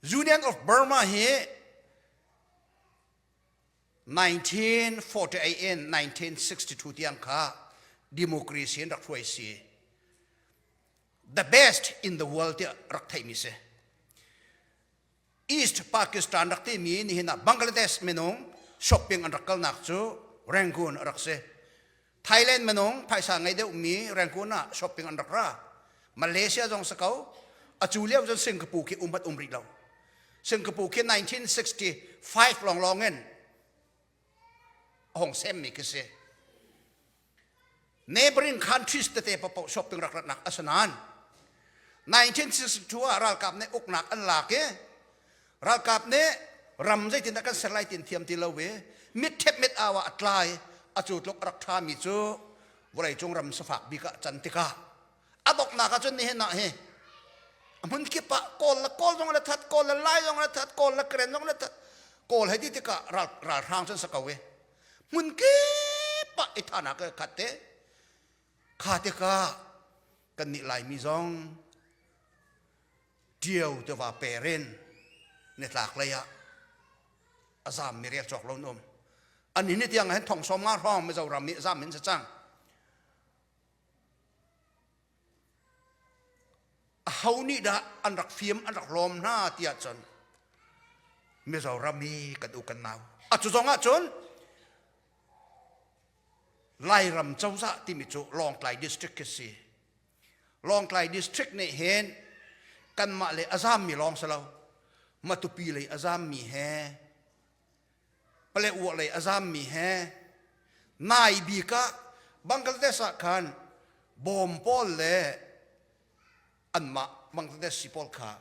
Union of Burma he 1948 in 1962 tiang kha democracy rak thoi si the best in the world ti rak thai mi se East Pakistan rak ti mi ni hina Bangladesh menong shopping an rakal nak chu Rangoon rak se Thailand menong phaisa ngai de mi Rangoon na shopping an rak ra Malaysia jong sakau achulia jong Singapore ki umbat umri law Singapore ki 1965 long longen Hong Sem mi kese neighboring countries te pa shopping rak nak asanan 1962 ral kap ne uknak an la ke ral kap ne ram jai tin kan serlai tin thiam ti lo we mit thep mit awa atlai achut lok rak tha mi chu vorai chung ram safak bi ka chantika adok na ka chun ni he na he amun ki pa kol jong la that kol la lai jong la that kol la kren jong la that kol he ti ka ral rang chun sakawe mun ki pa ithana ka khate khate ka kan ni lai mi jong dieu te va peren ne tlak le ya azam mi riak chok lo nom an ni tiang han thong som nga rong me zo ram mi zam min sa chang how ni da an rak fiam an rak lom na tia chon me zo ram mi kan u kan naw a chu zonga chon lai ram chau za ti mi chu long tlai district ke si long tlai district ne hen kan ma le azam mi long salo matupi le azam mi he pale u le azam mi he nai bi ka Bangladesh khan bom pol le an ma Bangladesh si pol kha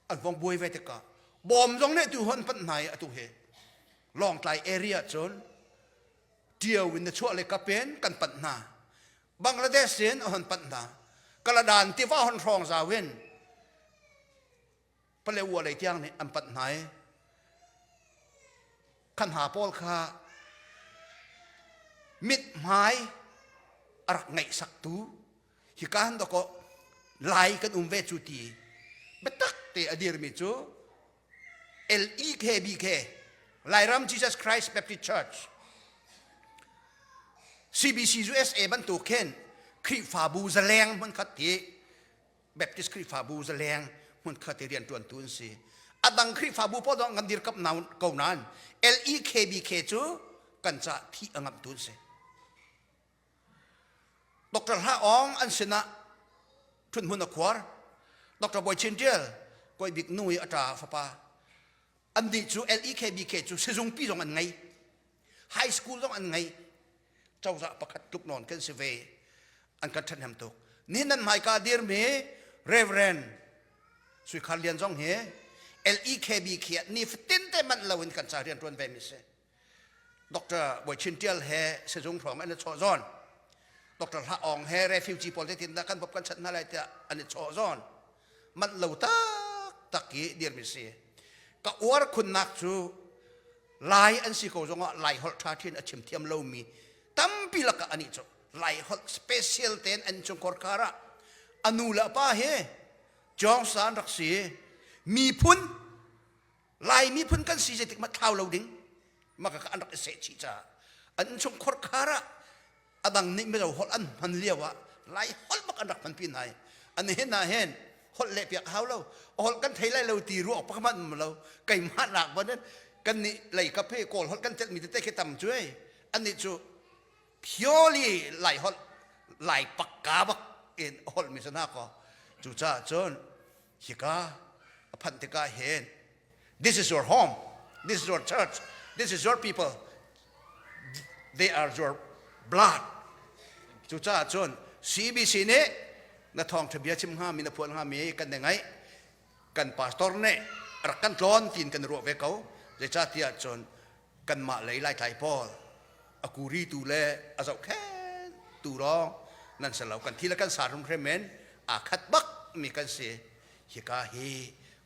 an vong boi ve te ka bom jong ne tu hon pat nai atu he long tlai area chon deal with the chole ka pen kan pat na Bangladesh sin hon pat na kaladan ti va hon rong za wen pale u le tiang ne an pat nai kan ha pol kha mit mai arak ngai sak tu hi kan do ko lai kan ve chu ti betak te adir mi chu LIKBK Lairam Jesus Christ Baptist Church CEBC USA ban tu ken kri fa bu zaleng mun khat ti Baptist kri fa bu zaleng mun khat ti rian tuan tun si adang kri fa bu po dong ngandir kap naun ko nan LIKBK chu kan cha thi angam tun se Dr. Ha Ong an sina thun hun akwar Dr. Boy Chinjel koi big nui ata fa pa an di chu LIKBK chu sejung pi jong an ngai high school jong an ngai châu dạ pakhat lúc non kan se ve an kan than ham tok ni nan mai ka dir me Reverend Suikharlian jong he LIKBK ni fitin te man lawin kan sa rian tuan ve mi se Dr. Boy Chintial he se jong thong an cho zon Dr. Ha Ong he refugee politician da kan bop kan chat na lai ta an cho zon man law tak ki dir mi se ka war khun nak chu lai an si ko jong lai hol tha thin a chim thiam lo mi tampi laka ani cho lai hot special ten an chung korkara anula pa he jong san rak si mi phun lai mi phun kan si jetik ma thau lo ding maka ka anak se chi cha an chung korkara adang ni me hol an han liawa lai hol mak anak pan pinai an hen na hen hol le piak hau lo hol kan thai lai lo ti ru pa man lo kai ma nak ban kan ni lai ka phe kol hol kan tet mi te ke tam chuai an ni chu purely lai hol lai pakka bak in hol misana ko chu cha chon hika aphan te ka hen this is your home this is your church this is your people they are your blood chu cha chon CEBC ne na Thawngtha bia chim ha mi na phol ha mi kan ngai kan pastor ne rakan tlon tin kan ro ve ko je cha tia chon kan ma lei lai thai pol akuri tu le azau khen tu rong nan salau kan thila kan sarum kremen a khat bak mi kan se hi ka hi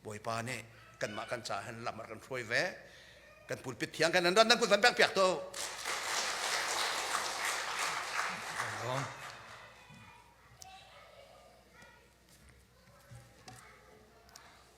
boi pa ne kan ma kan cha han lamar kan throi ve kan pul pit thiang kan nan pul van pek pek to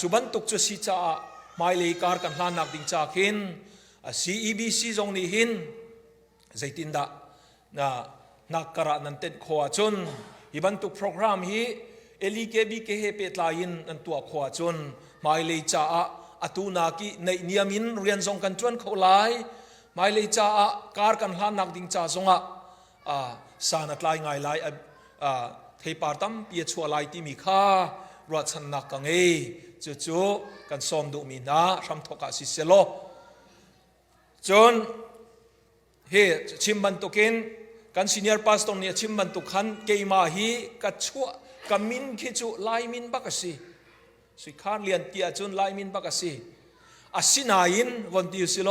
จุบันตุกจุสิจ้าไม่เลยการกันหลานักดิ่งจากหิน CEBC จงนี้หินใจตินดานักกระนั้นเต็นขวาจนอีบันตุกโปรแกรมฮีLIKBKเฮเปตลายินนันตัวขวาจนไม่เลยจ้าอตูนากีในเนียมินเรียนทรงกันจวนเขาไล่ไม่เลยจ้าการกันหลานักดิ่งจ้าทรงสานัดไล่ไงไล่เทปาร์ตัมเปียชัวไล่ที่มีค่ารัชนักกังเอจู่ๆกันซ้อมดูมีนาทำทกสิเซโลจนเฮชิมบันตุกินกันซีเนียร์พาสตอร์เนี่ยชิมบันตุขันเกยมาฮีกัดชัวกัมินคิจูไลมินบักสีสุขารเลียนเตียจุนไลมินบักสีอาศินายินวันที่สิโล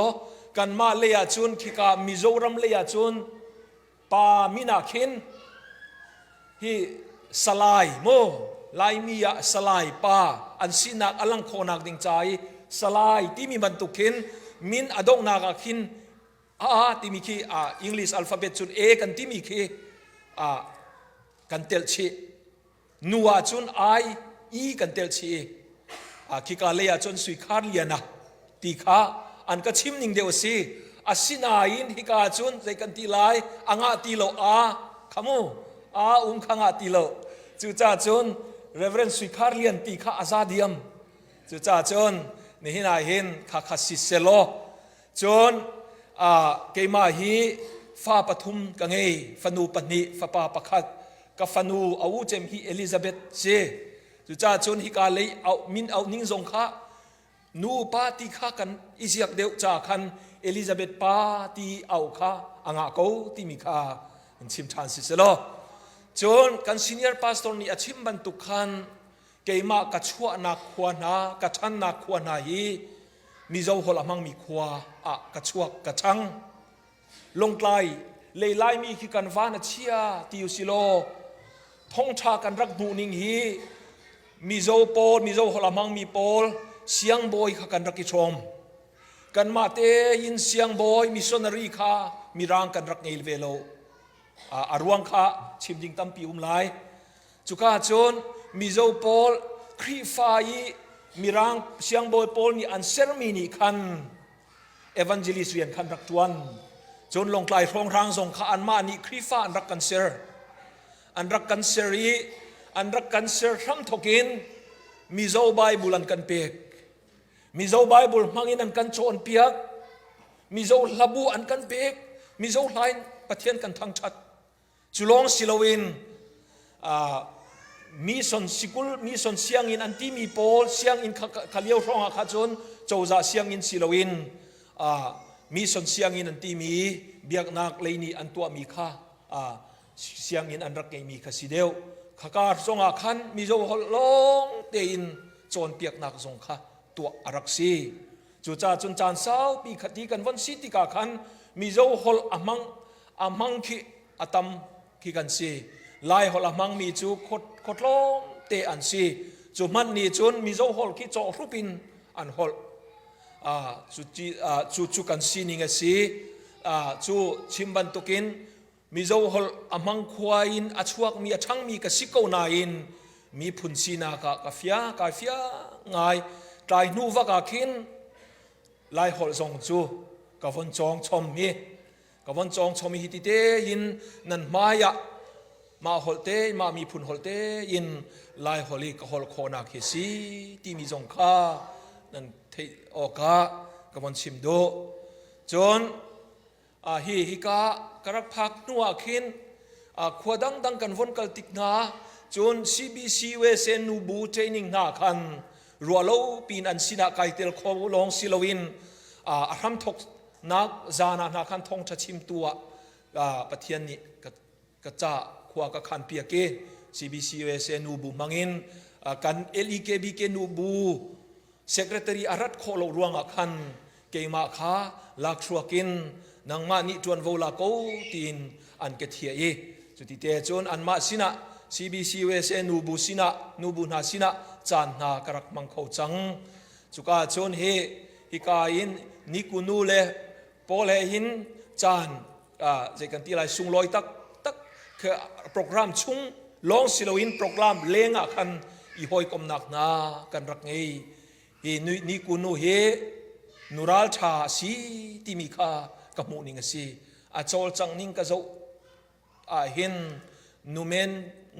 กันมาเลียจุนคิกามิโซรัมเลียจุนปามินาคินฮีสลายโมไลมียสลายปาอันสินักอลังโคนักดิ่งใจสลายที่มีบันตุกินมินอดงนากคินที่มีคีอังกฤษอัลฟาเบตจุนเอกันที่มีคีกันเตลชีนัวจุนไอกันเตลชีคีกาเลียจุนสุยคาร์เลียนะตีข้าอันก็ชิมนิ่งเดียวสิอาศินายินฮิกาจุนใจกันตีไลอ่างตีโลขมูขังตีโลจุจ้าจุนเรเวรนสุยคาร์เลียนตีข้าอาซาเดียมจุจ้าจุนนี่หินาหินข้าสิเซโลจุนเกมาฮีฟ้าปฐุมกังเอฟนูปนิฟ้าปาปขัดกับฟนูอาวุเจมฮีเอลิซาเบธเจจุจ้าจุนฮิกาเลยเอามินเอานิ่งทรงข้านูปาติข้ากันอิสยากเดียวจากคันเอลิซาเบธปาติเอาข้าอ่างโกติมีข้าชิมทานสิเซโลจุนกันซีเนียร์พาสตอร์นี่ชิมบรรทุกคันเกมากัดชัวนักขวานากัดชันนักขวานาฮีมีเจ้าหัวละมังมีขวากระชวกกระชังลงไกลเลยไล่มีคือกันฟ้านาเชียติวสิโลท่องชากันรักดูนิงฮีมีเจ้าโปลมีเจ้าหัวละมังมีโปลเสียงบอยขกันรักกิชมกันมาเตยินเสียงบอยมีสนรีข้ามีร่างกันรักเงลเวโลอารวงข้าชิมจิงตั้มปีไลจุก้าจนมีเจ้าโปลครีฟายมีร่างเสียงบอยโปลนี่อันเซอร์มีนี่คันเอวานเจลิสเวียนคันรักจวนจนลงไกลทองรางส่งข้าอันมานี่ครีฟ้าอันรักกันเซอร์อันรักกันเซอรีอันรักกันเซอร์ทั้งทกินมีเจ้าไบเบิลอันกันเปียกมีเจ้าไบเบิลมังอินอันกันโจนเปียกมีเจ้าลาบูอันกันเปียกมีเจ้าไลน์ปะเทียนกันทั้งชัดจุลองสิลวินมีส่วนสิกุลมีส่วนเสียงอินอันที่มีโปลเสียงอินขเลียวร้องข้าจนโจจ่าเสียงอินสิลวินมีส่วนเสียงอินอันที่มีเบียกนักเลยนี่อันตัวมีค่าเสียงอินอันรักไงมีข้าสิเดียวข้าการทรงอาคันมีโจหลงเตียนโจนเปียกนักทรงข้าตัวอรักซีจุจ่าจนจานเศร้าปีขัดที่กันวันสิติกาคันมีโจหลอามังขีอาตัมขีกันซีไล่หลอามังมีจูขดลงเตอันซีจุมันนี่จนมีโจหลขีโจรูปินอันหลจูกันซีนิงสีจูชิมบันตุกินมีเจ้าหลอามังควายนอชวกมีช่างมีกสิโกนาอินมีพุนซีนากาเฟียไงกลายนูวกาคินไล่หลทรงจูกวันจองชมมีกวันจองชมมีฮิติเตยินนันมายะมาหลเตมามีพุนหลเตยินไล่หลิกหลโคนาเคสีที่มีจงค่านั่นเทออกากำมันชิมโดจนฮิกากระพักนัวขินขวดังกันวนกัลติกนาจน CBC เวเซนูบูเทรนนิ่งนาคันรัวโลปีนันสินาไกเตลโคลองซิลวินทำทกนักจานาคันทองจะชิมตัวปะเทียนนี่กระจ่าขวากระคันเปียเก CBC เวเซนูบูมังอินกัน LIKBK นูบู Secretary อารัตโคโลรวงคันเกมาคาลักชัวกินนางมานิจวนโวลาโกตินอันเกทียจุดที่เตจนอันมาสินะ CBC เวเซนูบูสินะนูบูนาสินะจานนากรักมังเขาจังจุกาจนเฮฮิกาอินนิกุนูเลโปเลหินจานใจกันที่ไรซุงลอยตักคือโปรแกรมชุงลองสิลวินโปรแกรมเลงคัน i hoi kom nak na kan rak ngei hi ni kunu he nural tha si ti mi kha ka mu ning si a chol chang ning ka zo a hin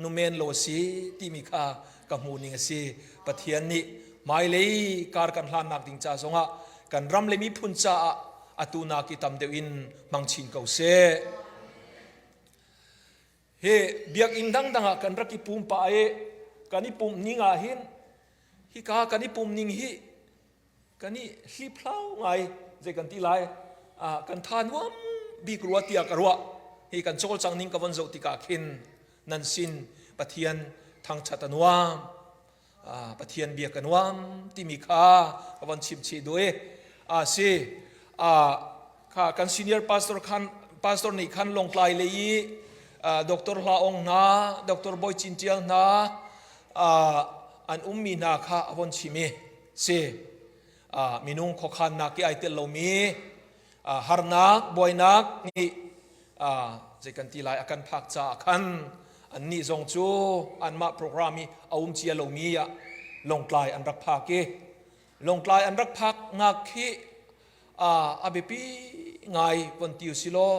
numen lo si ti mi kha ka mu ning si pathian ni mai le kar kan hlan nak ding cha zonga kan ram le mi phun cha atuna ki tam deu in mang chin ko se he biak in dang danga kan raki pum pa e kani pum ninga hin hi ka kani pum ning hi kani hli phlau ngai je kan ti lai kan than wam bi kruwa tia karwa hi kan chol chang ning ka von zo ti ka khin nan sin pathian thang chatanwam pathian bia kanwam ti mi kha ka von chim chi doe si kha kan senior pastor ni khan long klai le yi Dr. Thawngtha Dr. Boy Chintial na an ummi na kha avon chime se minung kho khan na ki aitel lo mi harnak boynak ni je kan ti lai akan phak cha khan an ni zong chu an ma program mi aum chia lo mi ya long klai an rak phak ke long klai an rak phak ngak khi abepi ngai pon tiu silo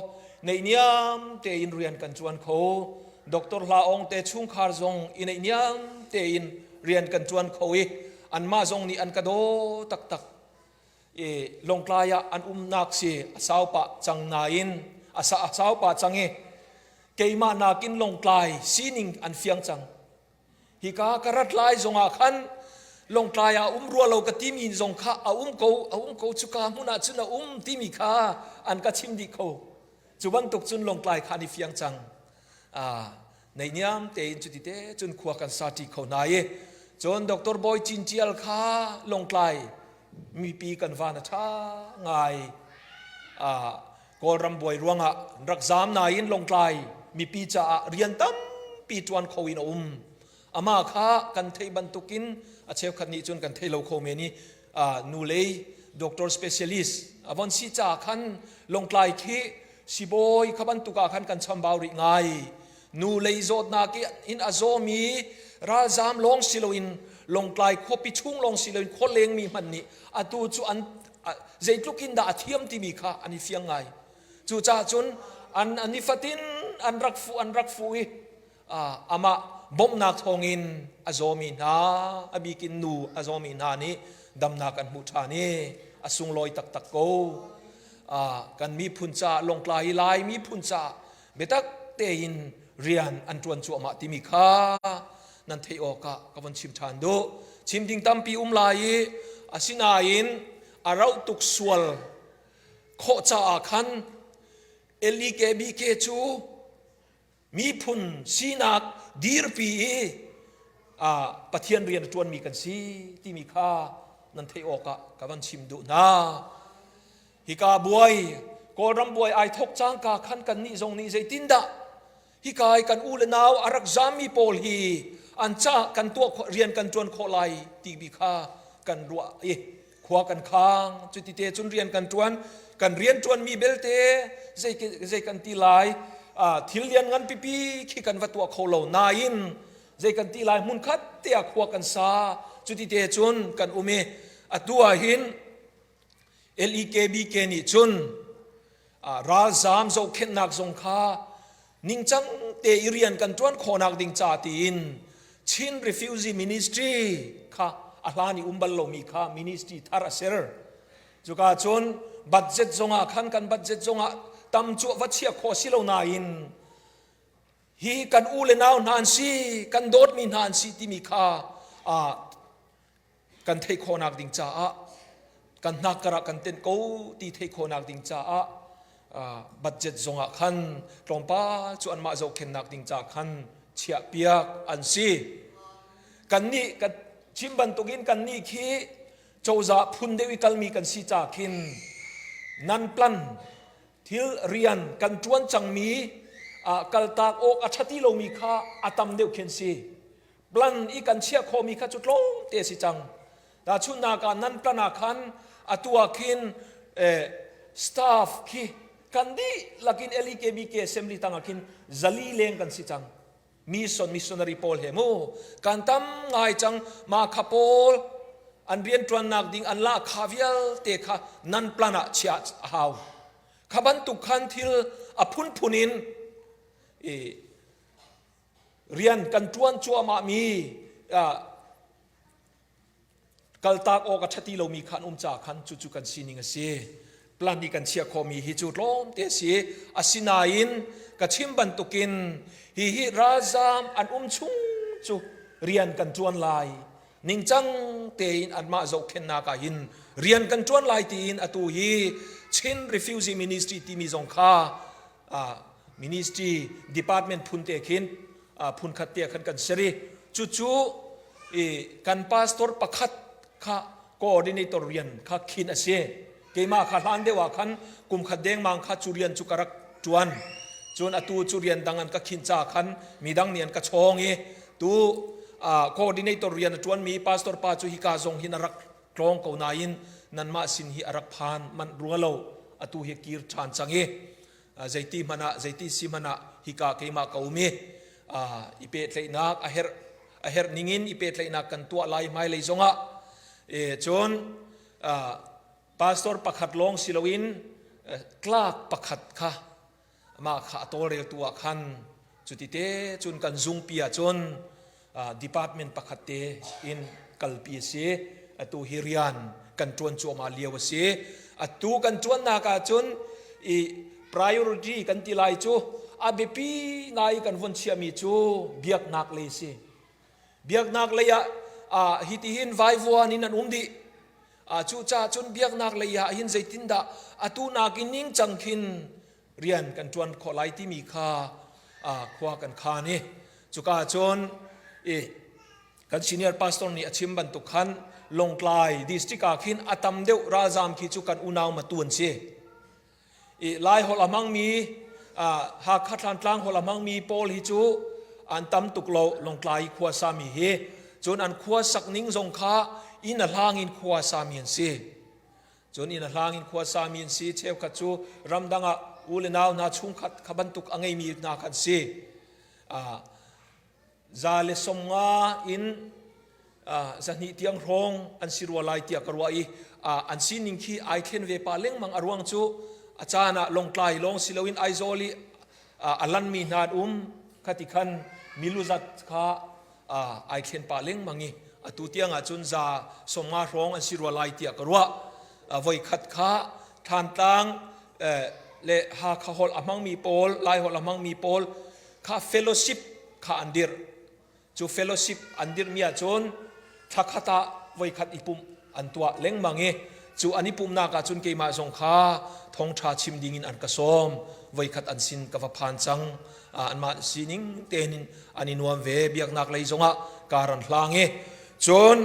nei niam te in rian kan chuan kho Dr. Thawngtha te chung khar zong in nei niam te in rian kan chuan kho e an ma zong ni an ka do tak tak e long klaya an nak si asaw pa chang na in asaw pa chang e keima nakin long klai sining an fiang chang hi ka karat lai zonga khan long klaya ruwa lo ka timi zong kha ko chuka muna chuna timi kha an ka chim di kho chuban tuk chun long klai khani fiang chang nei niam te in chuti te chun khuwa kan sati kho na ye chon Dr. Boy Chintial kha long klai mi pi kan van tha ngai kol ram boy ruanga rak zam na in long klai mi pi cha rian tam pi tuan kho in ama kha kan thei ban tukin a cheu khat ni chun kan thei lo kho me ni nu lei doctor specialist avon si cha khan long klai khi siboi khaban tuka khan kan chambau ri ngai nu lei zot na ki in azomi ra zam long siloin long klai khopi chung long siloin kholeng mi man ni atu chu an zeitlukin da athiam ti mi kha ani fiang ngai chu cha chun ani fatin an rak fu i ama bom nak thongin azomi na abikin nu azomi na ni damna kan mu tha ni asung loi tak tak ko kan mi phuncha long klai lai mi phuncha betak te in rian an tuan chu ama ti mi kha nan thei o ka kawan chim than do chim ding tampi lai asina in arau tuk sual kho cha khan LIKBK chu mi phun sinak Zarhpi pathian rian tuan mi kan si ti mi kha nan thei o ka kawan chim du na hi ka buai ko ram buai ai thok chang ka khan kan ni zong ni zaitin da hi kai kan u le naw arak zami pol hi an cha kan tu rian kan tuan kho lai ti bi kha kan ruwa khwa kan khang chuti te chun rian kan tuan mi belte zai kan ti lai thil lian ngan pipi khi kan watwa kholo na in zai kan ti lai mun khat te khwa kan sa chuti te chun kan ume atua hin LIKBK ni chun ra zam zo khen nak zong kha ning chang te irian kan tuan khonak ding cha tin chin refugee ministry kha ahlani umbal lo mi kha ministry thara ser chuka chun budget zonga khan kan budget zonga tam chu wachia kho silo na in hi kan u le naw nan si kan dot mi nan si ti mi kha kan thei khonak ding cha kan nakara kan ten ko ti thei khonak ding cha budget zonga khan tlompa chu an ma zo khen nak ding cha khan chia piak an si kan ni kan chimban tukin kan ni khi chouza phun dewi kalmi kan si cha khin nan plan thil rian kan tuan changmi kaltak ok achati lo mi kha atam deu khen si plan i kan chia kho mi kha chutlong te si chang da chuna ka nan plana khan atua khin staff khi kan di lakin LIKBK assembly tanga khin zali leng kan si chang missionary Paul hemu kan tam ngai chang ma kha Paul an rian tuan nak ding an la khavial te kha nan plana chia hau khaban tu khan thil apun punin rian kan tuan chua ma mi kaltak o ka thati lo mi khan cha khan chu kan sining ase plan ni kan chia kho mi hi chu tlom te si asinain ka chim ban tukin hi razam an chung chu rian kan chuan lai ning chang te in an ma zo khen na ka hin rian kan chuan lai ti in atu hi chin refugee ministry ti mi zong kha ministry department phun te khin phun khat te khan kan seri chu kan pastor pakhat kha coordinator rian kha khin ase keima kha hlan dewa khan kum khadeng mang kha churian chu karak chuan chun atu churian dangan ka khin cha khan midang nian ka chongi tu coordinator rian chuan mi pastor pa chu hi ka zong hin arak tlong ko nain nan ma sin hi arak phan man rualo atu hi kir than changi zaiti mana zaiti simana hi ka keima ka umi ipe tleinak aher ningin ipe tleinak kan tua lai mai lei zonga chon pastor pakhat long silowin clark pakhat kha ma kha atore tua khan chutite chun kan zung pia chon department pakhat te in kalpi se atu hirian kan tuan chu ma liaw se atu kan tuan na ka chun I priority kan tilai chu abepi ngai kan von chia mi chu biak nak le se biak nak le ya hitihin vai vuan in an umdi chu cha chun biak nak le ya hin zaitin da atu nakining changkhin rian kan tuan kholai ti mi kha khwa kan kha ni chuka chon kan senior pastor ni achim ban tu khan longklai district a khin atam deu razam khi chu kan unaw ma tuan se lai hol amang mi ha khatlan tlang hol amang mi Paul hi chu an tam tuklo longklai khwa sa mi he chon an khwa sak ning zong kha in a hangin khwa sa mian se chon in a hangin khwa sa mian si cheu kha chu ramdanga ulenaw na chung khat khaban tuk angai mi na khan se zale somnga in zani tiang rong an sirwalai tia karwai an sining khi ai khen ve pa leng mang arwang chu achana longklai long silowin aizoli alan mi nad khatikhan miluzat kha ai khen pa leng mangi atu tianga chun za somnga rong an sirwalai tia karwa voi khat kha than tang le ha kha hol amang mi Paul lai hol amang mi Paul kha fellowship kha andir chu fellowship andir mia chon thakata voi khat ipum antua leng mangi chu anipum na ka chun keima zong kha Thawngtha chim dingin an kasom voi khat an sin ka va phan chang an ma sining tenin ani nuam ve biak nak lei zonga karan hlange chon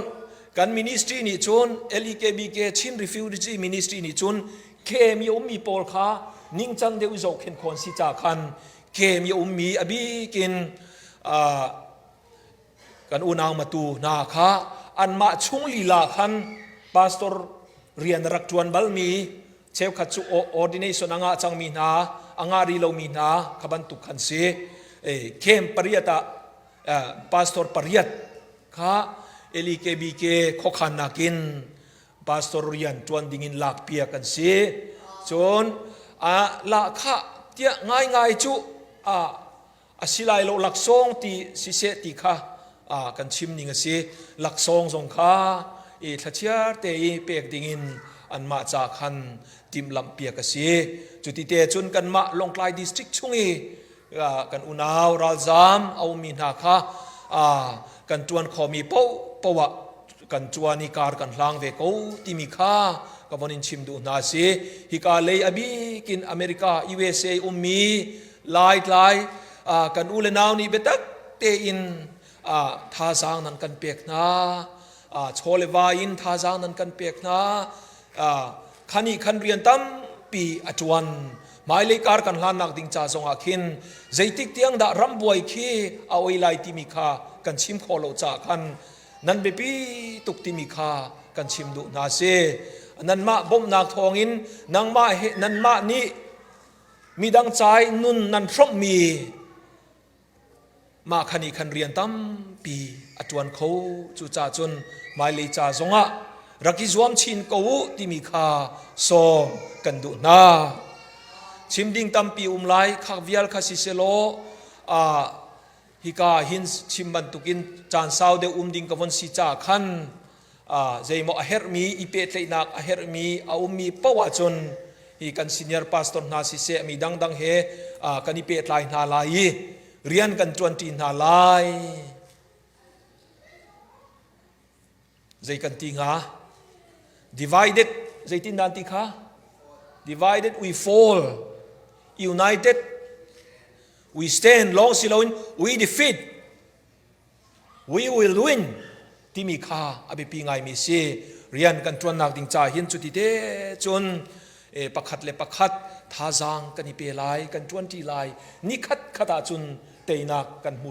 kan ministry ni chon LIKBK chin refugee ministry ni chon kem yo mi Paul kha ning chang deu zo khen khon si cha khan kem yo mi abi kin kan unaw matu na kha an ma chung lila khan pastor rian rak tuan balmi cheu kha chu ordination anga changmi na anga ri lo mi na khaban tu khan se kem pariata pastor pariat kha LIKBK khokhan nakin pastor rian tuan dingin lak pia kan se chon la kha tia ngai chu asilai lo laksong ti si se ti kha kan chim ning ase laksong zong kha thachiar te pek dingin an ma cha khan tim lam pia ka se chuti te chun kan ma longklai district chungi kan unaw ralzam au mi na kha kan tuan khomi powa kan chuani kar kan hlang ve ko timi kha ka vonin chim du na se hi ka lei abi kin America USA ummi lai kan ulenaw ni betak te in tha sang nan kan pek na cholewa in tha sang nan kan pek na khani khan rian tam pi atuan mai le kar kan hlan nak ding cha zonga khin zaitik tiang da rambuai khi a oi lai ti mi kha kan chim kholo cha khan nan be pi tuk ti mi kha kan chim du na se nan ma bom nak thongin nang ma nan ma ni midang chai nun nan from mi มาขันีขันเรียนตั้มปีอจวนเขาจูจ่าจนไม่เลยจ่าจงะรักิจวมชินกูที่มีค่าสมกันดูนาชิมดิ่งตั้มปีไลขักวิลขัสิเซโลฮิกาหินชิมบันตุกินจานสาวเดดิ่งกับวันสิจ่าขันใจมอเฮร์มีอีเปตเลยนักเฮร์มีมีปวจนฮีกันซีเนียร์พาสตอร์นาสิเซมีดังเฮกันอีเปตไลนาลายเรียนกันจวนตีนาลายใจกันตีงา divided ใจตีนันติคะ divided we fall united we stand long silon we defeat we will win ที่มีค่าอภิปีไงมีเสียเรียนกันจวนนักดิ่งจ่าหินจุดที่เดจนประคัดเลประคัดท่าจางกันอีเปลายกันจวนที่ลายนิคัดขดาจุนเตยนักกันหู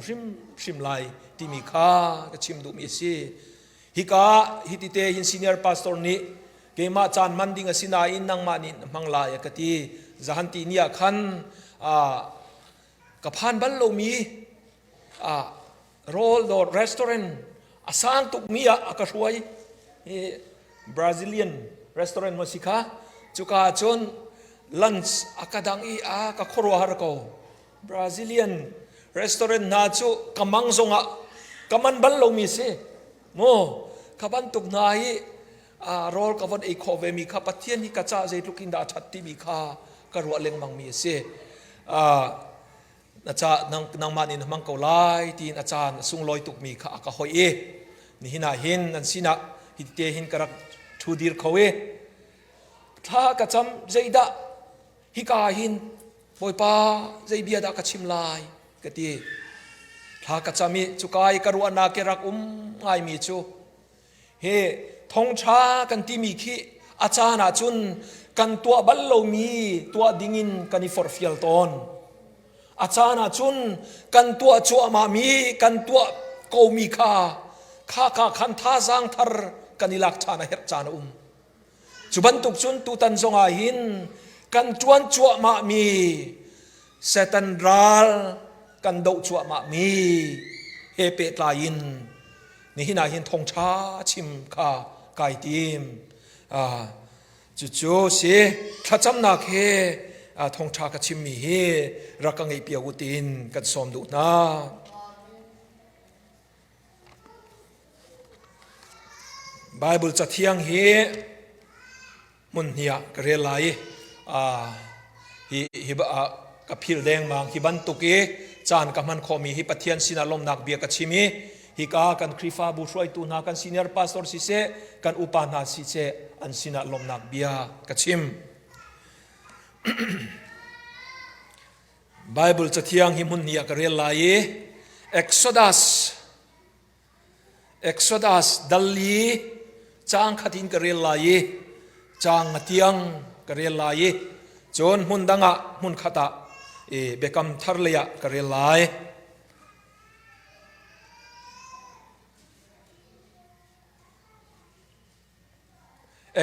ชิมลายที่มีค่าก็ชิมดูมีเสียฮิกาฮิติเตหินซีเนียร์พาสตอร์นี้เกมาจานมันดิ่งสินาอินนังมานิมังลายกติจะหันตีเนี่ยขันกับพันบัลโลมีโรลโดดรีสอร์ทอาสางตุกมีอากาศวยบราซิเลียนรีสอร์ทมาสิคะจุกาจนลันส์อากาดังอีอากาครัวฮาร์โกบราซิเลียนรีสอร์ทน่าจูกำมังซงะกำมันบัลโลมีเสโมขบันตุกนายโรลกับวันเอโคเวมีข้าปะเทียนฮิกาจ้าใจลุกินดาชัดที่มีข้ากระรัวเล็งมังมีเสอาจารย์นางมานินมังเกาไลที่อาจารย์สุงลอยตุกมีข้ากะหอยนี่หินาหินนั่นสินะฮิตเตหินกระรักทูดีร์เขาถ้ากระจำใจดะฮิกาหินบอยป้าใจเบียดากระชิมลายกะตีถ้ากระจำมีจุกายกระรัวนาเกรักไงมีจูเฮทงชากันที่มีขี้อาจารย์อาจุนกันตัวบัลโลมีตัวดิ่งินกันอีฟอร์ฟิลตอนอาจารย์จุนกันตัวจัวมามีกันตัวโกมีข้าขันท่าสร้างทาร์กันอิลักชานะเฮรจานะจุบันตุกจุนตุตันทรงอาหินกันจวนจัวมามีเซตันรัลกันดูจัวมามีเฮเปตลายินนี่หินาหินทงชาชิมข้าไก่ทีมจู่ๆสิถ้าจำนักเฮทงชากชิมมีเฮรักไงเปียกุตินกันสมดุนาไบเบิลจะเที่ยงเฮมุนเฮียกระเรลัยฮิบกับพิลแดงมังฮิบันตุกจานกับมันขมีฮิปเทียนสินาลมนักเบียกชิมีฮิกากันคริฟาบุชวยตูนากันซีเนียร์พาสตอร์สิเซกันอุปานาสิเซอันสินาลมนักเบียกชิมไบเบิลจะเที่ยงหิมุนเนียกเรียลไลExodus ดัลลีจางขัดินกเรียลไลจางเที่ยงกเรียลไลจนมุนดังะมุนขัดเบกัมทาร์เลียกเรียลไล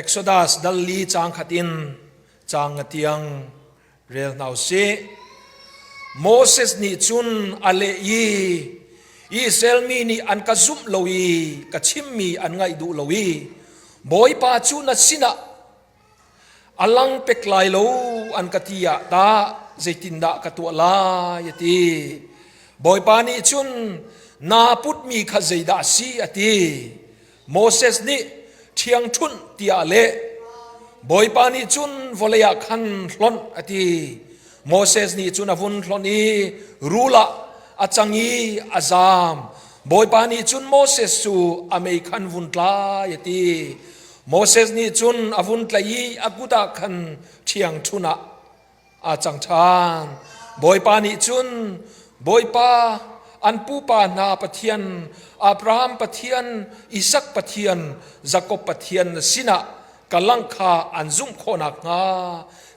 Exodus ดัลลีจางขัดินจางเที่ยงเรียลนาวเซโมเสสนี่จุนอเลยีอิสราเอลมีนี่อันกระซุ่มลวีกระชิมมีอันไงดูลวีบอยปาจุนสินะอลังเป็กลายโลอันกติยาตาเจตินดากตัวลายตีบอยปานี่จุนนาพุทมีขจายดาสีอตีโมเสสนี่เทียงชุนตีอาเลบอยปานี่จุนวลยาคันหลอนอตีโมเสสนี่จุนอวุนหลอนีรูละอาจังยีอาซามบอยปานี่จุนโมเสสสูอเมริกันวุนตลายตีโมเสสนี่จุนอวุนตลายอากุตาคันเทียงชุนะอาจังชานบอยปานี่จุนบอยปาอันปูปานาปะเทียนอับราฮัมปะเทียนอิสักปะเทียนยากอบปะเทียนสินะกลังคาอันซุ่มโคนักงา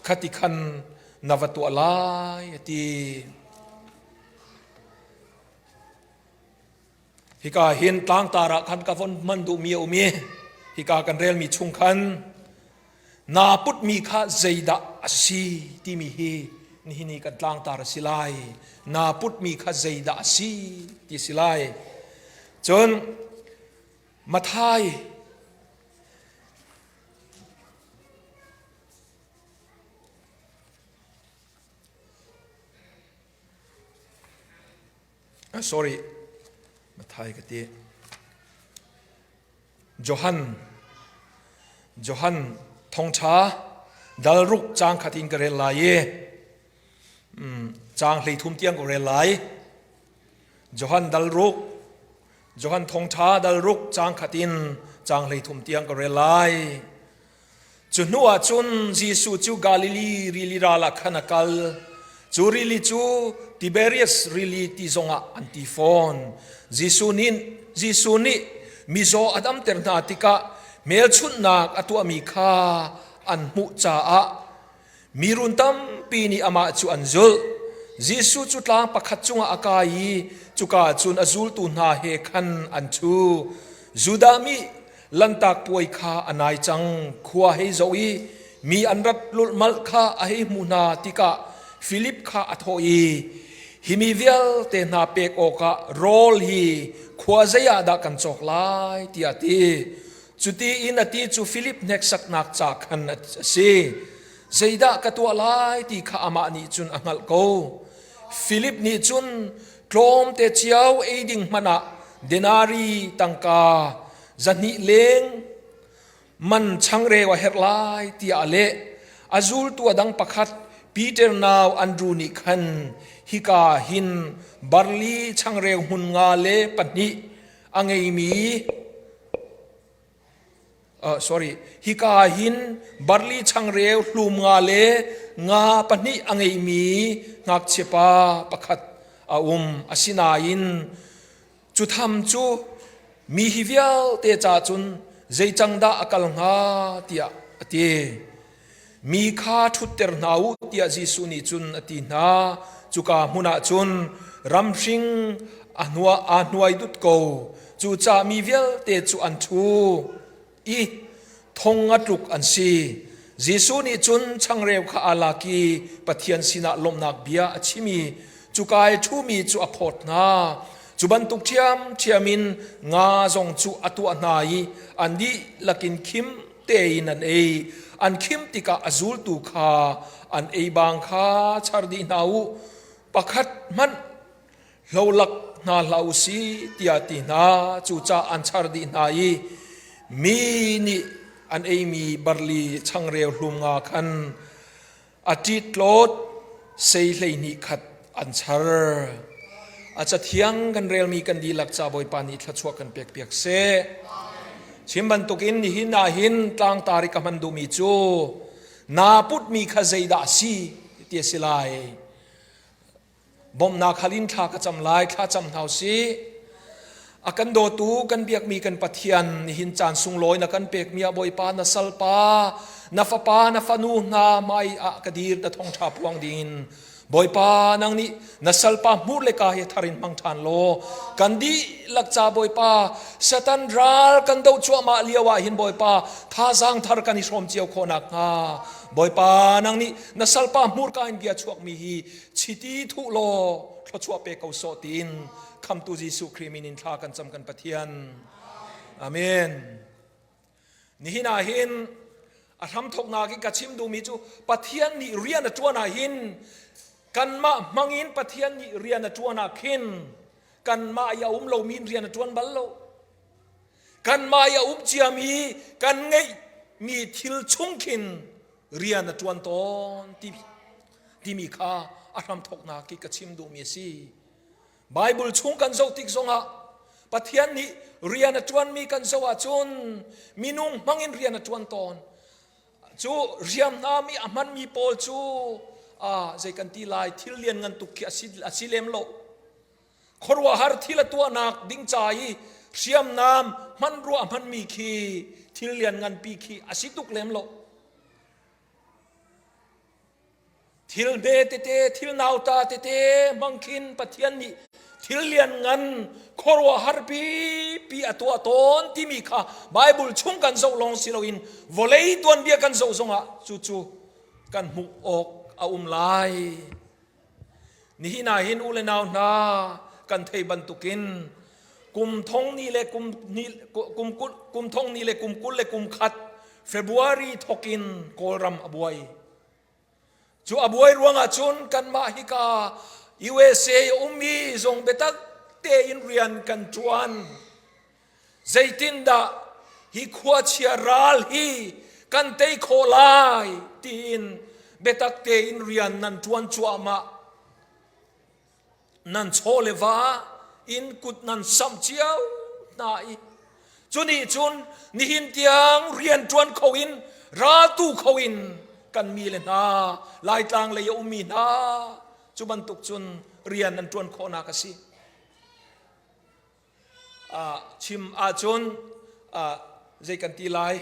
ขติคันนวัตวลายตีฮิกาเห็นต่างตาระคันกับมันดูมีอุเมฮิกากันเรลมีชุงคันนาปุตมีข้าใจดาสีที่มีเฮ นี่กันต่างตาสิไลนาพุทธมีขใจดาสีที่สิไลจนมาทายsorry มาทายกันทีโจฮันทองช้าดัลรุกจางขัดอินกระเรลายจางเลยทุ่มเตียงกระเรลายโจฮันทองช้าดัลรุกจางขัดอินจางเลยทุ่มเตียงกระเรลายจุนัวจุนจีสุจูกาลิลีริลิราลักขณกัลจูริลิจูติเบเรียสริลิติซงะอันติฟอนจีสุนิมิโซอดัมเตอร์นาติกะเมลชุนนักอตัวมีคาอันมุจาอะมีรุนตัมปีนีอามาจูอันจุลจีสุจุดลางปักขัดจุงอากายีจุกาจุนอจุลตุนาเฮคันอันชูจูดามิลันตักป่วยคาอันายจังขวาเฮโซอีมีอันรัดลุลมัลคาอเฮมุนาติกะฟิลิปคาอัทโฮอีฮิมิเวลเตนาเปกโอกะโรลฮีขวาเซียดักกันจอกไลตีอาตีจุดอินตีจูฟิลิปเน็กสักนักจากขันซีเซียดะกัตัวไลตีข้าอามานิจุนอังลโกฟิลิปนิจุนกลมเตเชียวเอดิงมันะเดนารีตังกาจันนิเลงมันช่างเรวเฮรไลตีอาเลอาจูลตัวดังประคัดปีเตอร์นาวอันดรูนิคันฮิกาหินบาร์ลีช่างเรวหุนงาเลปนิอังเอมีsorry ฮิกาหินบาร์ลีช่างเรวลุมงาเลงาปนิอังเอมีงักเชปาประคัดอาสินาอินจุดทำจูมีฮิวิลเตจ่าจุนใจจังดาอักลงาเตียเตมีข้าทุเตอร์นาวเตียจิสุนิจุนอตินาจุกามุนาจุนรัมชิงอันวายดุดโกจูจ่ามีวิลเตจูอันทูอีทงอัดลุกอันซีจิสุนิจุนช่างเร็วข้าอาลากีปะเทียนสินะลมนักเบียชิมีจุกายทูมีจูอพอดนาจุบันตุกเทียมินงาจงจูอตัวนายีอันดีลักินคิมเตยนันเออันคิมติกาอจูลตุคาอันเอบางคาชาร์ดีนาวปักขัดมันเราหลักนาลาวซีตียตินาจูจ่าอันชาร์ดีนายีมีนี่อันเอมีบาร์ลีช่างเร็วลุมงาคันอาทิตย์โลดเซเลนิขัดอันชาร์อาจจะเที่ยงกันเร็วมีกันดีหลักจ่าบอยปานิทัชวกันเปียกเสชิมบันตุกินหินนาหินต่างตาริกมันดูมีจูนาพุทธมีขใจดาสีเตียสิไลบอมนาคาลินท่ากระจำไลท่าจำเท้าสีอากันโดตูกันเบียกมีกันปะเทียนหินจานสุงลอยนักกันเปียกมีอบอยปานาสัลปานาฟปานาฟนูนาไม่อากดีร์ตะทองชาพวงดินบอยปานังนี้นัสลปามูเลกาเฮทารินมังทานโลกันดีลักจ่าบอยปาเซตันรัลกันดูชัวมาเลียวาหินบอยปาท่าสังทารกันนิสรมเจียวโคนักงาบอยปานังนี้นัสลปามูรกาอินเกียชัวมีฮีชิตีทุโลทชัวเปกเอาโซตินคำตุจิสุครีมินินท่ากันจำกันปะเทียนอาเมนนี่นาหินอาทำทกนากิกัชิมดูมิจูปะเทียนนี่เรียนตัวนาหินกันมามังอินปะเทียนนี่เรียนตัวนักหินกันมาอย่าเรามีเรียนตัวบัลโลกันมาอย่าเจียมีกันไงมีทิลชุงขินเรียนตัวตอนที่มีค่าอาทำทกนากิกชิมดูมีสิไบเบิลชุงกันโจติกซงะปะเทียนนี่เรียนตัวมีกันโจอาจุนมีนุ่งมังอินเรียนตัวตอนจูเรียมนามีอามันมีโปลจูใจกันตีลายทิลเลียนเงินตุกอาศิเลมโลขรัวหาร์ทิลตัวนักดิ้งใจเสียมนามมันรัวมันมีขีทิลเลียนเงินปีขีอาศิตุกเลมโลทิลเบเตเตทิลนาวตาเตเตมังคินปะเทียนนี่ทิลเลียนเงินขรัวหาร์ปีอตัวตนที่มีค่าไบเบิลชุ่งกันโจลงสิโลอินวอลเลย์ตัวเบียกันโจงะจู่กันมุกอกเอาไล นี่นาหินอุเลนาวนากันเทบันตุกินกุมทงนี่เลยกุมนี่กุมทงนี่เลยกุมกุลเลยกุมขัดเฟบรุรีทกินโกรัมอบวยจูอบวยรวงอาจุนกันมาฮิกาUSA มีทรงเบตักเตอินเรียนกันจวนใจตินดาฮิขวเชียรัลฮีกันเตโคลายตีนเบตักเตอินเรียนนันจวนจัวมานันโชเลวาอินกุดนันสัมเจียวนายจุนี่จุนนิหินเตียงเรียนจวนเขาอินราตูเขาอินกันมีเลยนะลายต่างเลยอุมีนะจุบันตุกจุนเรียนนันจวนโคนักสิชิมอาจุนใจกันตีลาย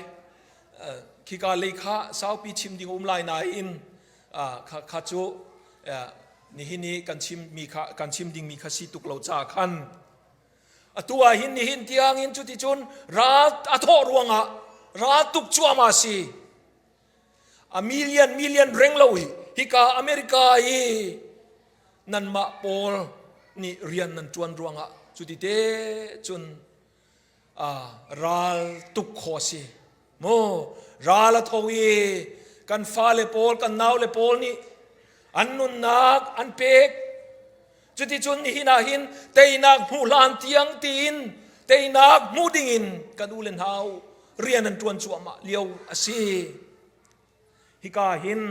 ขีกาเลขาสาวปีชิมดิงลายนายอินข้าจูนี่หินนี้กันชิมมีกันชิมดิงมีข้าสิตุกเหล่าจ่าขันตัวหินนี่หินเตียงหินจุดที่จุนรัดอัทอรวงรัดตุกจัวมาสิมิลเลียนเร่งเราฮิกาอเมริกาอีนันมาโปลนี่เรียนนันจวนรวงจุดที่เตจุนรัลตุกโคสิโมรัลทวีกันฟ้าเลโปลกันนาวเลโปลนี่อันนุนนักอันเป็กจุดที่จุนนี่หินาหินเตยนักมูลานเตียงตีนเตยนักมูดิงินกันดูเลนเฮาเรียนนันจวนจัวมาเลียวอาศีฮิกาหิน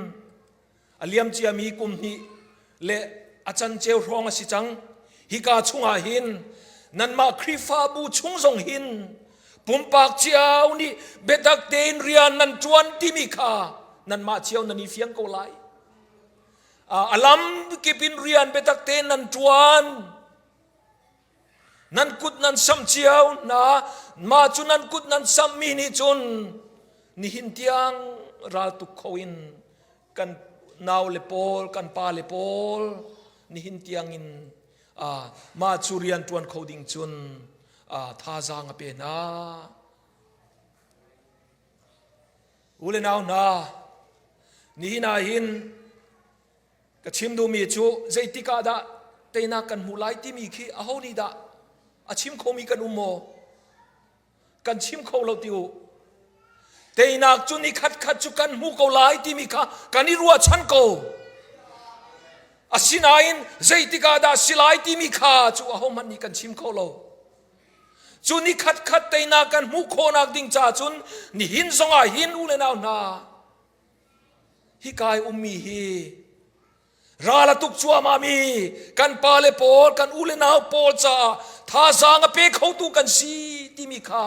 อเลียมเจียมีกุมนี้เลอาจารย์เจ้าร้องสิจังฮิกาชุงอาหินนันมาคริฟาบูชุงทรงหินปุ่มปากเจ้านี่เบตักเตนเรียนนันจวนที่มีค่านันมาเจ้านันนี่เฟียงเกาไลอาลัมกิปินเรียนเบตักเตนนันจวนนันกุดนันสัมเจียวนะมาจุนันกุดนันสัมมีนิจุนนี่หินเตียงราตุกเขาอินกันนาวเลโปลกันปาเลโปลนี่หินเตียงอินมาจูเรียนจวนเขาดิ่งจุนท่าจางเปนะอุเลนาวนานี่นาหินกชิมดูมีจูใจติกาดาเตนักกันมูไลที่มีขี้อาหูนี่ดาชิมเขามีกันโมกันชิมเขาเราติวเตนักจุนี่ขัดจุกันมูเขาไลที่มีข้ากันนี่รัวชันเขาสินาอินใจติกาดาสิไลที่มีข้าจูอาหูมันนี่กันชิมเขาเราจุนี่ขัดเตนักกันมูโคนักดิ่งจ่าจุนนี่หินสงอาหินอุเลนาวนาฮิกายมีฮีราลตุกชัวมามีกันปาเลโปลกันอุเลนาวโปลจ่าท่าจางเปเขาตุกันสีที่มีข้า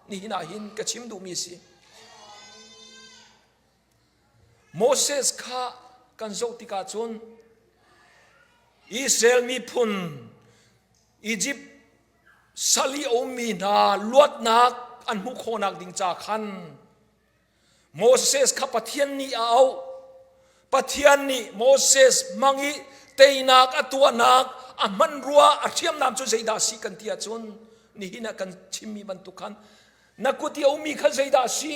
นี่หินาหินกระชิมดูมีสิโมเสสข้ากันโจติกาจุนอิสราเอลมีพุนอียิปต์สลีโอมีนาลวดนักอันมุโคนักดิ่งจ่าขันโมเสสข้าปะเทียนนี่เอาปะเทียนนี่โมเสสมังอีเตยนักอตัวนักมันรัวอาเทียมนามจุนใจดาสีกันเทียจุนนี่หินักกันชิมีบรรทุกันนักกุฏิอุมีขันใจดาสี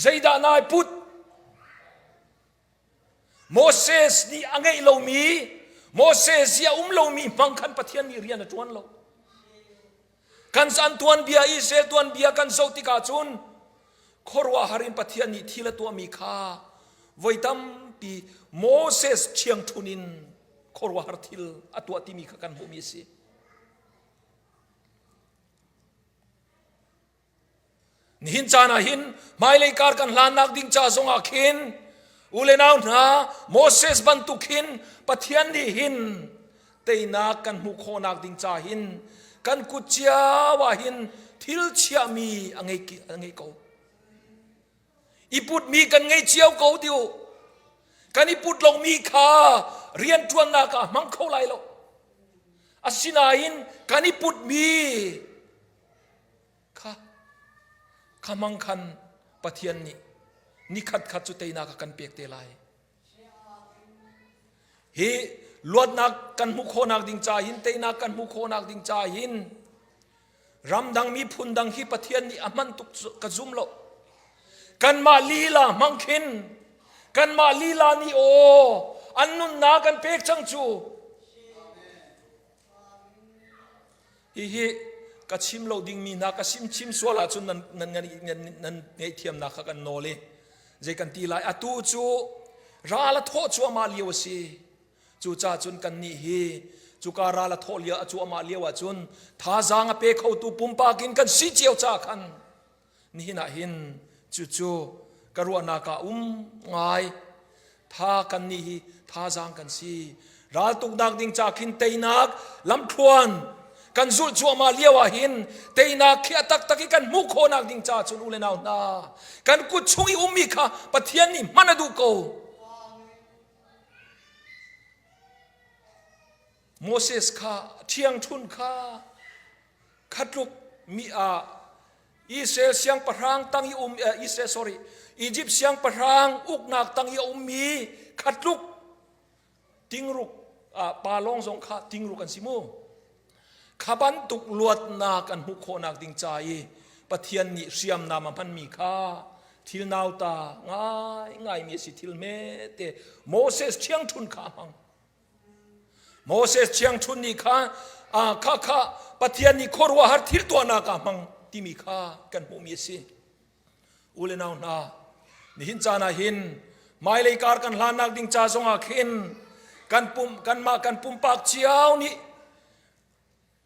ใจดานายพุทธโมเสสนี่อังเกลมีโมเสสยาลมีมังคันปะเทียนนี่เรียนจวนเรากันสันตวนเบียอิเซตวนเบียกันโซติกาจุนขรัวหารินปะเทียนนี่ทีละตัวมีค่าไว้ตั้มปีโมเสสเชียงทุนินขรัวหาทิลอตัวที่มีค่ากันหูมีสินี่หินจานาหินไม่เลยการกันลานนักดิ่งจ่าทรงอาคินอุเลนาวนาโมเสสบันทุกินปะเทียนนี่หินเตยนักกันมุโคนักดิ่งจ่าหินกันกุจยาวาหินทิลเชียมีอังเงเขาอีพุดมีกันไงเจียวเขาเดียวกันอีพุดลงมีข้าเรียนจวนนักมังเขาไล่เราอาศินาหินกันอีพุดมีข้ามังคันปะเทียนนี่ขัดจุดเตยนักกันเปียกเตลัยเฮลวดนักกันมุโคนักดิ่งจ่าหินเตยนักกันมุโคนักดิ่งจ่าหินรำดังมีพุนดังฮีปะเทียนนี่มันตุกกระซุ่มโลกันมาลีลามังคินกันมาลีลานี่โอ อันนุนนากันเป็กจังจูฮิกะชิมโลดิงมีนากะชิมสวลาจุนนันเงยเทียมนากันโนเลเจกันตีลายอตูจูราละโทจัวมาเลียวสิจูจ่าจุนกันนี่ฮีจูการาละโทเลียจัวมาเลียวจุนท่าจางเป็กเขาตูปุ่มปากินกันสิเจียวจ่าคันนี่นะหินจูกรัวนากาไงท่ากันนี่ท่าจางกันสิราตุกนักดิ่งจากหินเตยนักลำทวนกันจุลจัวมาเลียวหินเตยนักเขียตักกันมุขโคนักดิ่งจ่าจุนอุเลนาวนากันกุชุยมีค่ะปะเทียนนี่มันดูโกโมเสสค่ะเทียงทุนค่ะขัดลุกมีอิสราเอลเสียงประรางตั้งยอิสราเอลอียิปต์เสียงประรางอุกนักตั้งยมีขัดลุกติงรุกปาลองสงขาติงรุกกันสิมูขบันตุกลวดนากันหุกโคนักดิ่งใจปะเทียนนี่เสียมนามันพันมีค่าทิลนาวตาง่ายมีสิทิลเมเตโมเสสเทียงทุนขามังโมเสสเทียงทุนนี่ข้าปะเทียนนี่โครัวหัดทิลตัวนากัมังที่มีค่ากันหูมีสิอุเลนาวนานี่หินจานาหินไม่เลยการกันลานักดิ่งจ่าสงอาขินกันปุ่มปากเจียวนี่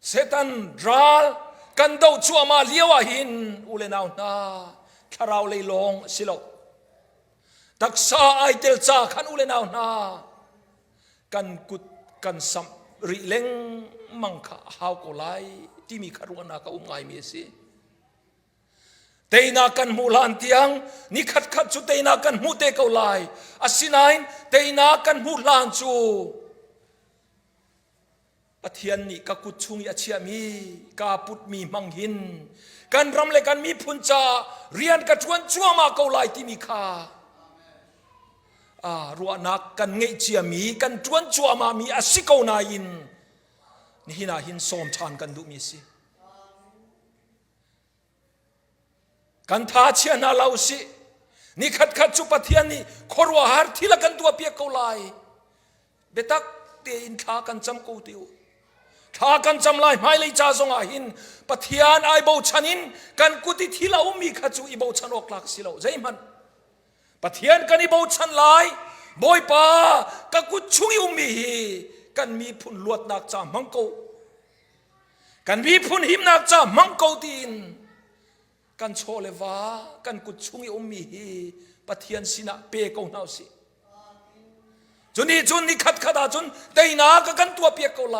เซตันรัลกันดูชัวมาเลี้ยวหินอุเลนาวนาคาราวเลยลงสิโลตักษาไอเตลจ่าขันอุเลนาวนากันกุดกันสัมริเลงมังคะฮาวโกไลที่มีคารวนาคไงมีสิเตยนากันมูลานเตียงนี่ขัดจุเตยนากันมูเตเกาไลอาศินัยเตยนากันมูลานจูปะเทียนนี่กักุชุงยาเชียมีกาปุตมีมังหินกันรำเลยกันมีพุนจาเรียนกระชวนชัวมาเกาไลที่มีค่ารัวนักกันเงยเชียมีกันชวนชัวมามีอาศิเกานายินนี่นาหินสมชานกันดูมีสิกันท้าเชียนาเลาสินี่ขัดจุปะเทียนนี่ขรัวหาร์ที่ละกันตัวเปียกเกาไลเบตักเตอินท้ากันจำกูติวท้ากันจำลายไม่เลยจ่าสงอาหินปะเทียนไอโบชันินกันกุติที่ละมีขัดจุอีโบชันออกหลักสิเราใจมันปะเทียนกันอีโบชันลายบอยป้ากันกุชุยมีกันมีพุนลวดนักจ่ามังโกกันมีพุนหิมนักจ่ามังโกตีนกันโชเลวากันกุชุงยมีปะเทียนสินะเปกงเอาสิจุนี่ขัดจุนเตยนากันตัวเปียกเกาไล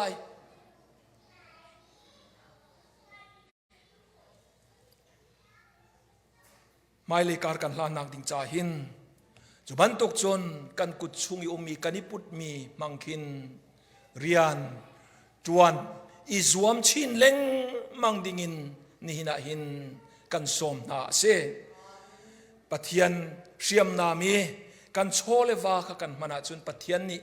ไม่เลยการกันลานักดิ่งจ่าหินจุบันตกจนกันกุชุงยมีกันนิพุทมีมังคินเรียนจวนอิจวมชินเล็งมังดิ่งินนี่นะหินกันสมนาเสปะเทียนเสียมนามีกันโชเลวากันมานาจุนปะเทียนนี่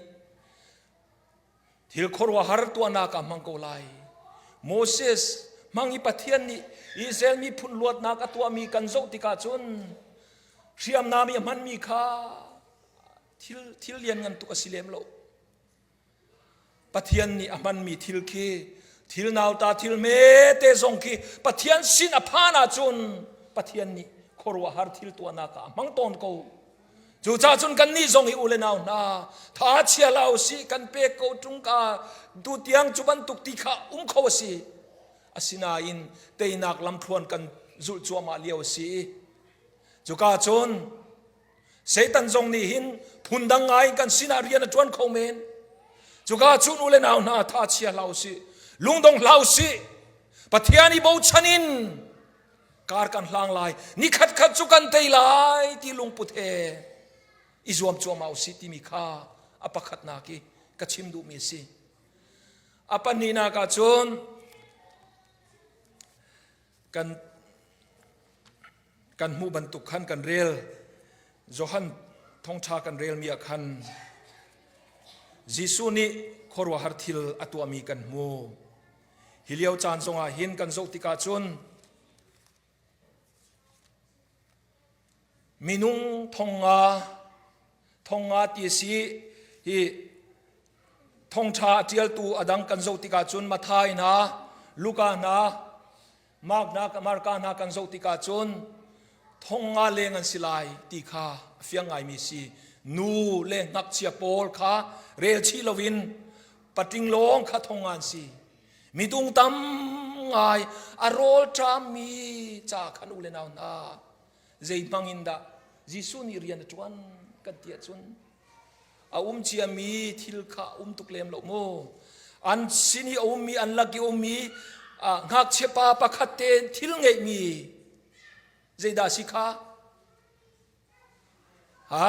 ทิลโครัวหาร์ตัวนากับมังโกไลโมเสสมังอีปะเทียนนี่อิสราเอลมีพุนลวดนักตัวมีกันโจติกาจุนเสียมนามีมันมีค่าทิลเลียนกันตุกสิเลมโลปะเทียนนี่มันมีทิลคีทิลนาวตาทิลเมเตซงคีปะเทียนสินอภานาจุนปะเทียนนี่โครัวหาร์ทิลตัวนากับมังตอนโกจูจ่าจุนกันนี่ทรงอิอุเลนาวนาท้าเชียลาวสิกันเปกโกจุงกาดูเตียงจุบันตุกติขะเขาสิอาศินาอินเตยนักลำพวนกันจุจัวมาเลียวสิจูกาจุนเซตันทรงนี่หินพุนดังไงกันสินาเรียนจวนเขาเมนจูกาจุนอุเลนาวนาท้าเชียลาวสิลุงดงลาวสิปะเทียนีโบชันินการกันลางลายนี่ขัดจุกันเตยลายที่ลุงพุทเทอิจวมจัวมาอุสิติมีค่าอปขัดนากีกชิมดูมีสิอปันนีนากาจุนกันมูบันตุกขันกันเรลโจฮันทองชากันเรลมีอาคันจิสุนีขรัวหาร์ทิลอตัวมีกันมูฮิเลียวจานทรงอาหินกันโจติกาจุนมินุงทองงาตีสี hi Thawngtha tial tu adang kan zo tika chun Mathai na Luka na Marka na kan zo tika chun thonga lengan silai ti kha fiangai mi si nu le ngak chia pol kha rel chi lovin pating long kha thongan si midung tam ngai arol tram mi cha khan u le naw na zei mangin da jisu ni rian chuan kan tia chun a chia mi thil kha tuklem lo mo an sini mi an laki mi ngak chepa pakhatte thil ngei mi zeida sikha ha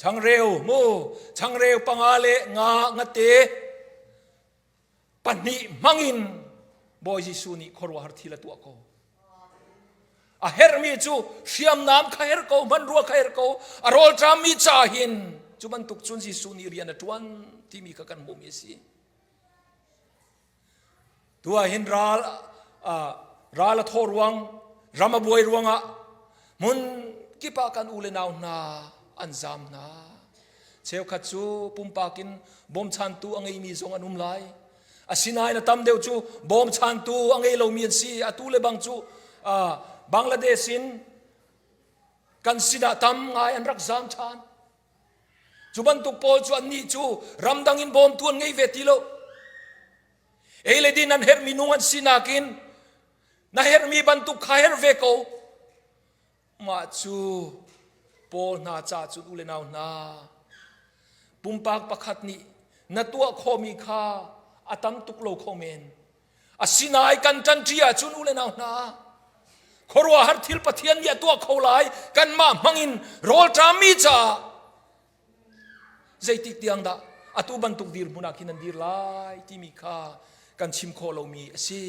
changreu pangale ngate pani mangin boy jisu ni khorwa har thila tu ko a hermi chu siam nam kha her ko man ru kha her ko a rol tram mi cha hin chu man tuk chun jisu ni rian tuan ti mi ka kan mo mi si tua hin ral thorwang ramabuai ruanga mun kipa kan ule naw na anzam na cheu khachu pumpakin bom chan tu angai mi zong anum lai asinai na tam deu chu bom chan tu angai lo mi si atu le bang chu Bangladesin kan sida tam ngai an rak zam chan chuban tu pol chu an ni chu ramdang in bom tuan ngai ve ti lo eiledin an her minungan sinakin na her mi ban tu khair ve ko ma chu pol na cha chu ule naw na pumpak pakhat ni na tua khomi kha atam tuklo khomen asinai kan tan tia chun ule naw na khorwa har thil pathian ya tua kholai kan ma mangin rol tami cha zaitik tiang da atu ban tuk dir muna kinan dir lai ti mi kha kan chim kho lo mi asi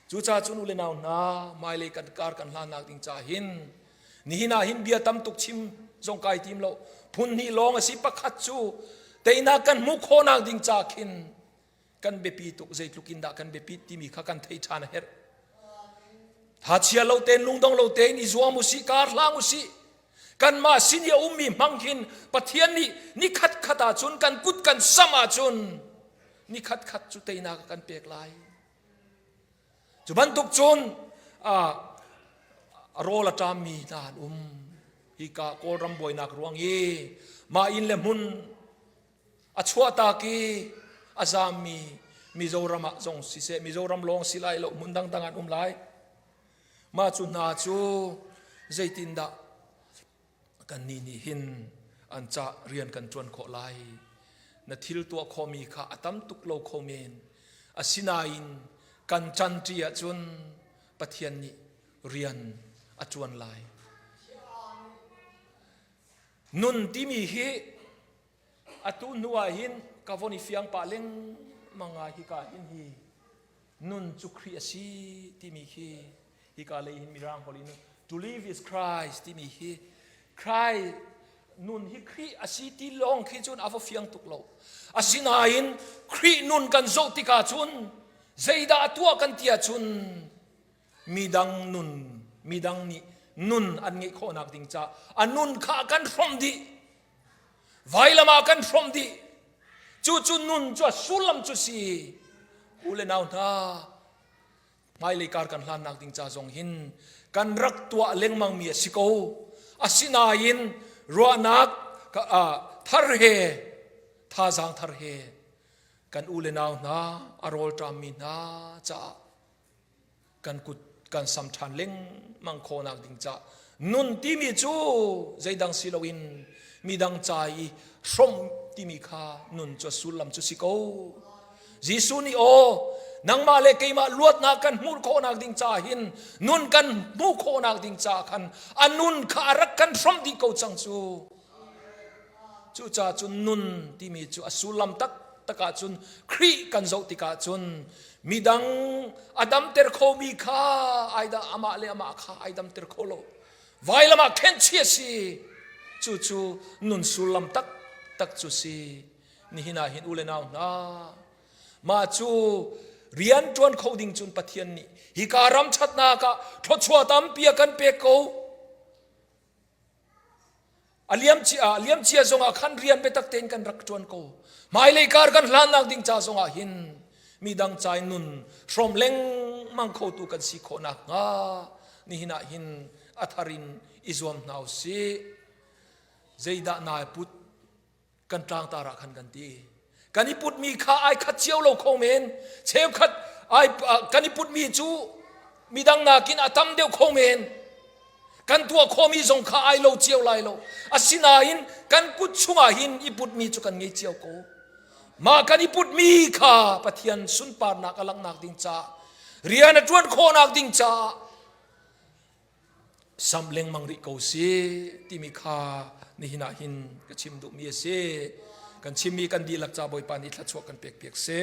chu cha chun ule naw na mai le kan kar kan hlan nak ding cha hin ni hina hin bia tam tuk chim zong kai tim lo phun ni long asi pakhat chu teina kan mu kho nak ding cha khin kan bepi tuk zai tlukin da kan bepi ti mi kha kan thei thana her tha chia lo ten lungdong lo ten i zuamu si kar hlang si kan ma sinia ummi manghin pathian ni khat khata chun kan kut kan sama chun ni khat chu teina kan pek lai chuban tuk chun rola tam mi dan hi ka kol ram boy nak ruang ye ma in le mun achua ta ki azami Mizoram zong si se Mizoram long silai lo mundang tangan lai ma chu na chu zaitinda kan ni hin an cha rian kan chuan kho lai na thil tu khomi kha atam tuk lo khomen asinain kan chan tia chun pathian ni rian achuan lai nun timi hi atu nuwa hin kavoni fiang pa leng manga hi ka hin hi nun chu khri asi timi hi ka le hin mirang holin to live is Christ timi hi Christ nun hi khri asi ti long khi chun avo fiang tuk lo asinain khri nun kan zo tika chun zeida tua kan tia chun midang ni nun an ngi kho nak ding cha anun kha kan from di vailama kan from di chu nun chu sulam chu si ule naw na mai le kar kan hlan nak ding cha zong hin kan rak tua lengmang mi siko asinain ruanak ka thar he tha jang thar he kan ule naw na arol tam mi na cha kan kut kan sam than leng mang kho nak ding cha nun ti mi chu zaidang siloin midang chai from ti mi kha nun chu sulam chu siko jisu ni nang ma le keima luat na kan mur kho nak ding cha hin nun kan mu kho nak ding cha khan anun kha rak kan from di ko chang chu cha chun nun ti mi chu asulam taka chun khri kan zo tika chun midang adam ter kho mi kha aida ama le ama kha aidam ter kho lo vailama khen chi si chu nun sulam tak chu si ni hina hin ule naw na ma chu rian tuan khoding chun pathian ni hi karam chatna ka tho chua tam pia kan pe ko aliam chia zonga khan rian pe tak ten kan rak chuan ko mai le kar kan hlan nak ding cha zonga hin mi dang chai nun from leng mang kho tu kan si kho nak nga ni hina hin atharin izom nau si zeida na put kan tang ta ra khan kan ti kan i put mi kha ai khat chiao lo kho men cheu khat ai kan i put mi chu mi dang na kin atam deu kho men kan tua kho mi zong kha ai lo chiao lai lo asina hin kan put chunga hin i put mi chu kan ngei chiao ko ma kan i put mi kha pathian sun par nak alang nak ding cha rian atwan kho nak ding cha samleng mangri ko si ti mi kha ni hina hin ka chim du mi se kan chimi kan di lak cha boi pani thla chuak kan pek pek se